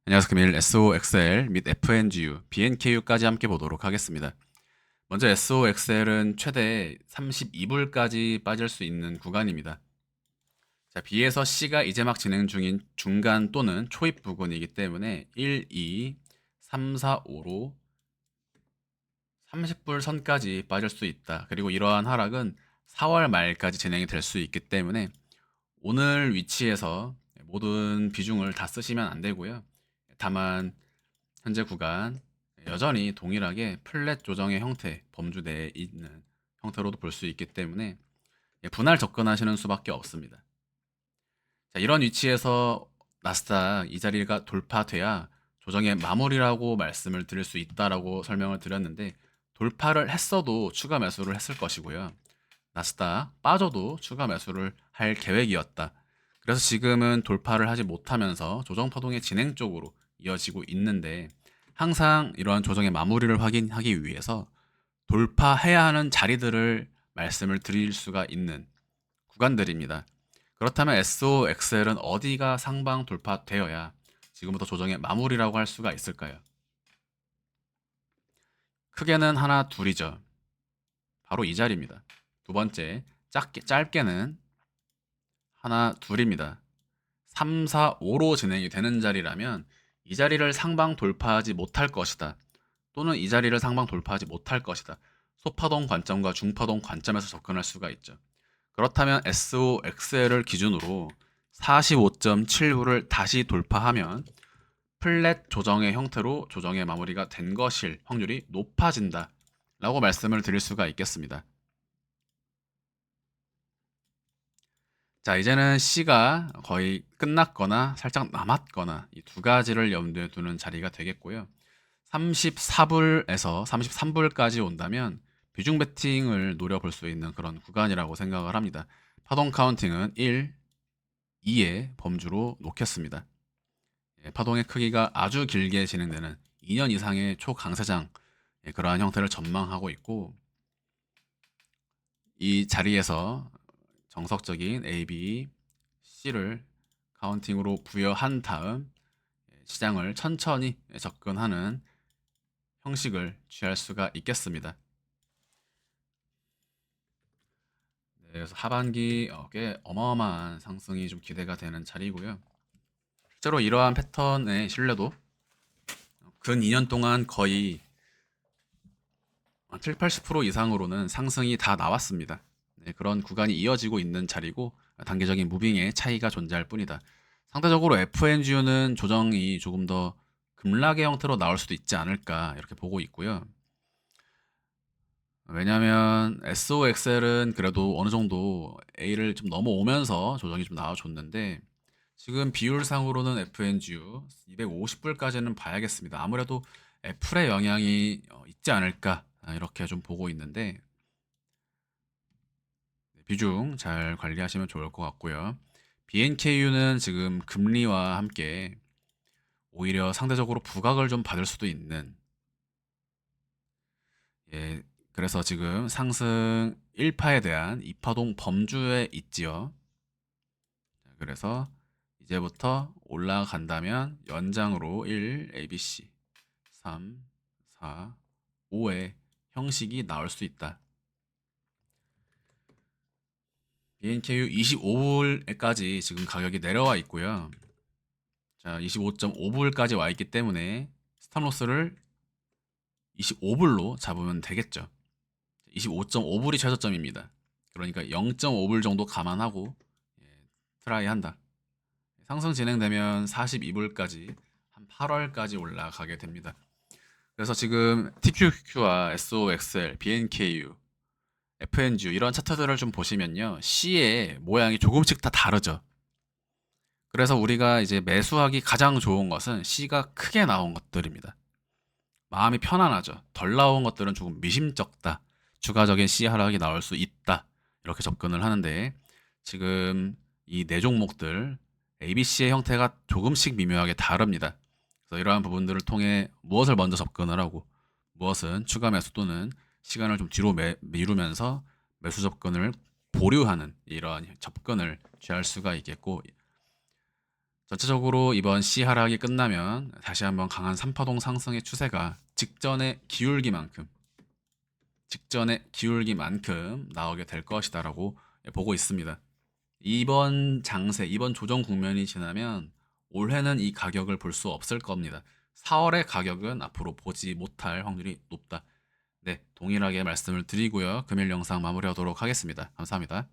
안녕하세요. 금일 SOXL 및 FNGU, BNKU까지 함께 보도록 하겠습니다. 먼저 SOXL은 최대 32불까지 빠질 수 있는 구간입니다. 자, B에서 C가 이제 막 진행 중인 중간 또는 초입 부근이기 때문에 1, 2, 3, 4, 5로 30불 선까지 빠질 수 있다. 그리고 이러한 하락은 4월 말까지 진행이 될 수 있기 때문에 오늘 위치에서 모든 비중을 다 쓰시면 안 되고요. 다만 현재 구간 여전히 동일하게 플랫 조정의 형태, 범주 내에 있는 형태로도 볼 수 있기 때문에 분할 접근하시는 수밖에 없습니다. 자, 이런 위치에서 나스닥 이 자리가 돌파돼야 조정의 마무리라고 말씀을 드릴 수 있다라고 설명을 드렸는데, 돌파를 했어도 추가 매수를 했을 것이고요. 나스닥 빠져도 추가 매수를 할 계획이었다. 그래서 지금은 돌파를 하지 못하면서 조정 파동의 진행 쪽으로 이어지고 있는데, 항상 이러한 조정의 마무리를 확인하기 위해서 돌파해야 하는 자리들을 말씀을 드릴 수가 있는 구간들입니다. 그렇다면 SOXL은 어디가 상방 돌파되어야 지금부터 조정의 마무리라고 할 수가 있을까요? 크게는 하나 둘이죠. 바로 이 자리입니다. 두 번째, 짧게는 하나 둘입니다. 3, 4, 5로 진행이 되는 자리라면 이 자리를 상방 돌파하지 못할 것이다. 또는 이 자리를 상방 돌파하지 못할 것이다. 소파동 관점과 중파동 관점에서 접근할 수가 있죠. 그렇다면 SOXL을 기준으로 45.79를 다시 돌파하면 플랫 조정의 형태로 조정의 마무리가 된 것일 확률이 높아진다 라고 말씀을 드릴 수가 있겠습니다. 자, 이제는 C가 거의 끝났거나 살짝 남았거나 이 두 가지를 염두에 두는 자리가 되겠고요. 34불에서 33불까지 온다면 비중 베팅을 노려볼 수 있는 그런 구간이라고 생각을 합니다. 파동 카운팅은 1, 2의 범주로 놓겠습니다. 파동의 크기가 아주 길게 진행되는 2년 이상의 초강세장, 그러한 형태를 전망하고 있고, 이 자리에서 정석적인 A, B, C를 카운팅으로 부여한 다음 시장을 천천히 접근하는 형식을 취할 수가 있겠습니다. 네, 그래서 하반기 꽤 어마어마한 상승이 좀 기대가 되는 자리고요. 실제로 이러한 패턴의 신뢰도 근 2년 동안 거의 7, 80% 이상으로는 상승이 다 나왔습니다. 네, 그런 구간이 이어지고 있는 자리고 단계적인 무빙의 차이가 존재할 뿐이다. 상대적으로 FNGU는 조정이 조금 더 급락의 형태로 나올 수도 있지 않을까 이렇게 보고 있고요. 왜냐하면 SOXL은 그래도 어느 정도 A를 좀 넘어오면서 조정이 좀 나와줬는데, 지금 비율상으로는 FNGU 250불까지는 봐야겠습니다. 아무래도 애플의 영향이 있지 않을까 이렇게 좀 보고 있는데, 비중 잘 관리하시면 좋을 것 같고요. BNKU는 지금 금리와 함께 오히려 상대적으로 부각을 좀 받을 수도 있는, 예, 그래서 지금 상승 1파에 대한 2파동 범주에 있지요. 그래서 이제부터 올라간다면 연장으로 1, ABC, 3, 4, 5의 형식이 나올 수 있다. BNKU 25불까지 지금 가격이 내려와 있고요. 자, 25.5불까지 와 있기 때문에 스탑로스를 25불로 잡으면 되겠죠. 25.5불이 최저점입니다. 그러니까 0.5불 정도 감안하고 트라이 한다. 상승 진행되면 42불까지 한 8월까지 올라가게 됩니다. 그래서 지금 TQQ와 SOXL, BNKU, FNGU 이런 차트들을 좀 보시면요, C의 모양이 조금씩 다 다르죠. 그래서 우리가 이제 매수하기 가장 좋은 것은 C가 크게 나온 것들입니다. 마음이 편안하죠. 덜 나온 것들은 조금 미심쩍다. 추가적인 C 하락이 나올 수 있다. 이렇게 접근을 하는데, 지금 이 네 종목들 ABC의 형태가 조금씩 미묘하게 다릅니다. 그래서 이러한 부분들을 통해 무엇을 먼저 접근을 하고 무엇은 추가 매수 또는 시간을 좀 뒤로 미루면서 매수 접근을 보류하는 이러한 접근을 취할 수가 있겠고, 전체적으로 이번 C 하락이 끝나면 다시 한번 강한 3파동 상승의 추세가 직전의 기울기만큼 나오게 될 것이다라고 보고 있습니다. 이번 장세, 이번 조정 국면이 지나면 올해는 이 가격을 볼 수 없을 겁니다. 4월의 가격은 앞으로 보지 못할 확률이 높다. 네, 동일하게 말씀을 드리고요. 금일 영상 마무리하도록 하겠습니다. 감사합니다.